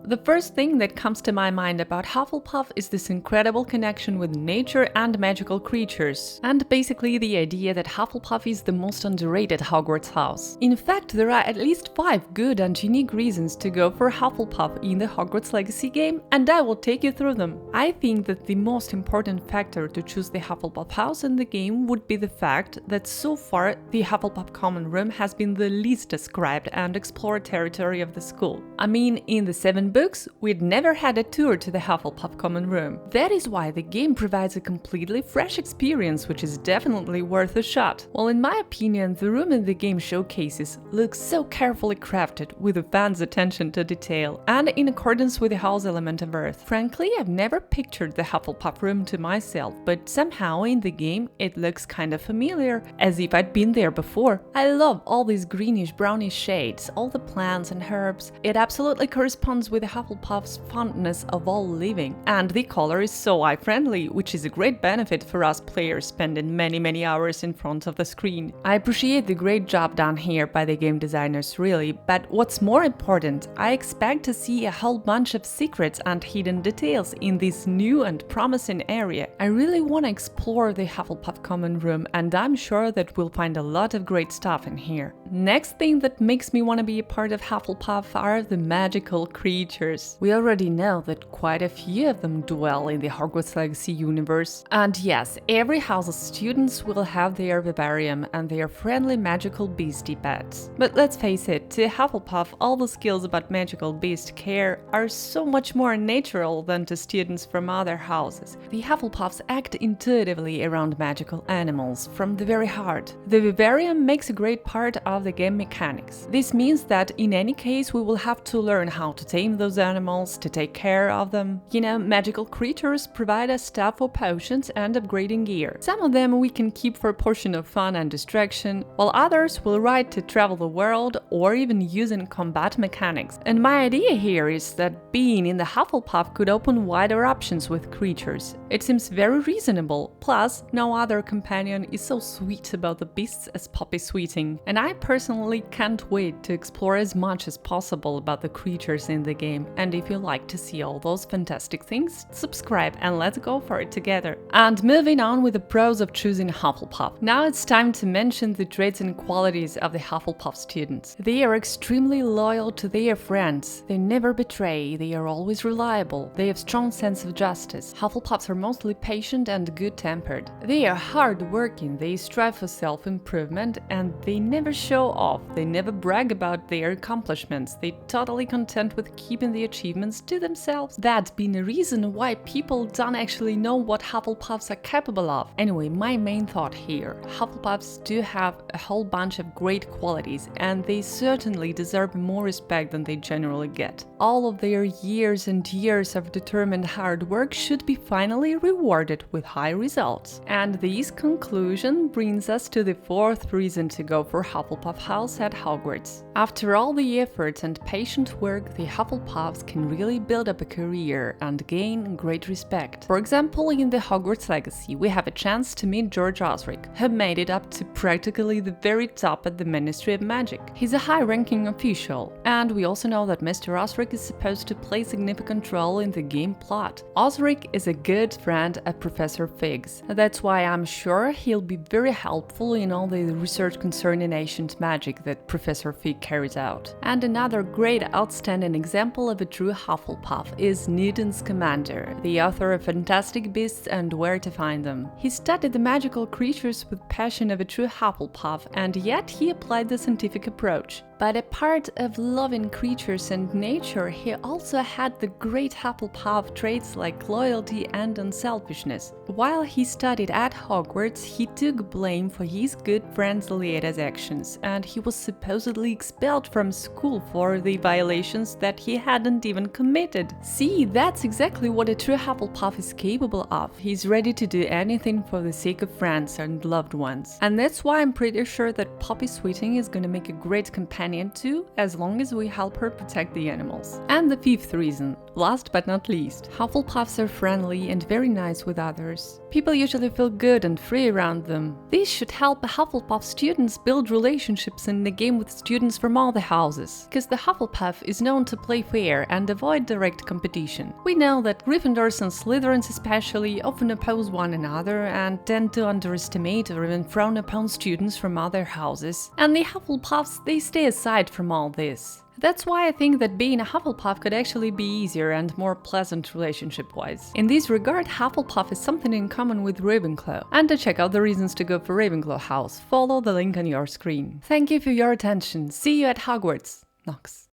The first thing that comes to my mind about Hufflepuff is this incredible connection with nature and magical creatures, and basically the idea that Hufflepuff is the most underrated Hogwarts house. In fact, there are at least 5 good and unique reasons to go for Hufflepuff in the Hogwarts Legacy game, and I will take you through them. I think that the most important factor to choose the Hufflepuff house in the game would be the fact that so far the Hufflepuff Common Room has been the least described and explored territory of the school. I mean, in the 7 books, we'd never had a tour to the Hufflepuff Common Room. That is why the game provides a completely fresh experience, which is definitely worth a shot. Well, in my opinion, the room in the game showcases looks so carefully crafted, with a fan's attention to detail, and in accordance with the house element of Earth. Frankly, I've never pictured the Hufflepuff room to myself, but somehow in the game it looks kind of familiar, as if I'd been there before. I love all these greenish-brownish shades, all the plants and herbs. It absolutely corresponds with the Hufflepuff's fondness of all living. And the color is so eye-friendly, which is a great benefit for us players spending many hours in front of the screen. I appreciate the great job done here by the game designers, really, but what's more important, I expect to see a whole bunch of secrets and hidden details in this new and promising area. I really want to explore the Hufflepuff Common Room, and I'm sure that we'll find a lot of great stuff in here. Next thing that makes me want to be a part of Hufflepuff are the magical creatures. We already know that quite a few of them dwell in the Hogwarts Legacy universe. And yes, every house of students will have their vivarium and their friendly magical beastie pets. But let's face it, to Hufflepuff, all the skills about magical beast care are so much more natural than to students from other houses. The Hufflepuffs act intuitively around magical animals from the very heart. The vivarium makes a great part of the game mechanics. This means that in any case we will have to learn how to tame those animals, to take care of them. You know, magical creatures provide us stuff for potions and upgrading gear. Some of them we can keep for a portion of fun and distraction, while others will ride to travel the world or even use in combat mechanics. And my idea here is that being in the Hufflepuff could open wider options with creatures. It seems very reasonable, plus no other companion is so sweet about the beasts as Poppy Sweeting, and I personally can't wait to explore as much as possible about the creatures in the game. And if you like to see all those fantastic things, subscribe and let's go for it together. And moving on with the pros of choosing Hufflepuff. Now it's time to mention the traits and qualities of the Hufflepuff students. They are extremely loyal to their friends, they never betray, they are always reliable, they have strong sense of justice. Hufflepuffs are mostly patient and good-tempered. They are hard-working, they strive for self-improvement, and they never show off, they never brag about their accomplishments, they totally content with keeping the achievements to themselves. That's been a reason why people don't actually know what Hufflepuffs are capable of. Anyway, my main thought here, Hufflepuffs do have a whole bunch of great qualities, and they certainly deserve more respect than they generally get. All of their years and years of determined hard work should be finally rewarded with high results. And this conclusion brings us to the 4th reason to go for Hufflepuff House at Hogwarts. After all the effort and patient work, the Hufflepuffs can really build up a career and gain great respect. For example, in the Hogwarts Legacy, we have a chance to meet George Osric, who made it up to practically the very top at the Ministry of Magic. He's a high-ranking official, and we also know that Mr. Osric is supposed to play a significant role in the game plot. Osric is a good friend of Professor Fig's. That's why I'm sure he'll be very helpful in all the research concerning ancient magic that Professor Fig carries out. And another great outstanding example of a true Hufflepuff is Newton Scamander, the author of Fantastic Beasts and Where to Find Them. He studied the magical creatures with passion of a true Hufflepuff, and yet he applied the scientific approach. But a part of loving creatures and nature, he also had the great Hufflepuff traits like loyalty and unselfishness. While he studied at Hogwarts, he took blame for his good friend Leeta's actions, and he was supposedly expelled from school for the violations that he hadn't even committed. See, that's exactly what a true Hufflepuff is capable of. He's ready to do anything for the sake of friends and loved ones. And that's why I'm pretty sure that Poppy Sweeting is gonna make a great companion companion too, as long as we help her protect the animals. And the fifth reason, last but not least, Hufflepuffs are friendly and very nice with others. People usually feel good and free around them. This should help Hufflepuff students build relationships in the game with students from all the houses, because the Hufflepuff is known to play fair and avoid direct competition. We know that Gryffindors and Slytherins especially often oppose one another and tend to underestimate or even frown upon students from other houses, and the Hufflepuffs, they stay aside from all this. That's why I think that being a Hufflepuff could actually be easier and more pleasant relationship-wise. In this regard, Hufflepuff is something in common with Ravenclaw. And to check out the reasons to go for Ravenclaw House, follow the link on your screen. Thank you for your attention. See you at Hogwarts, Nox.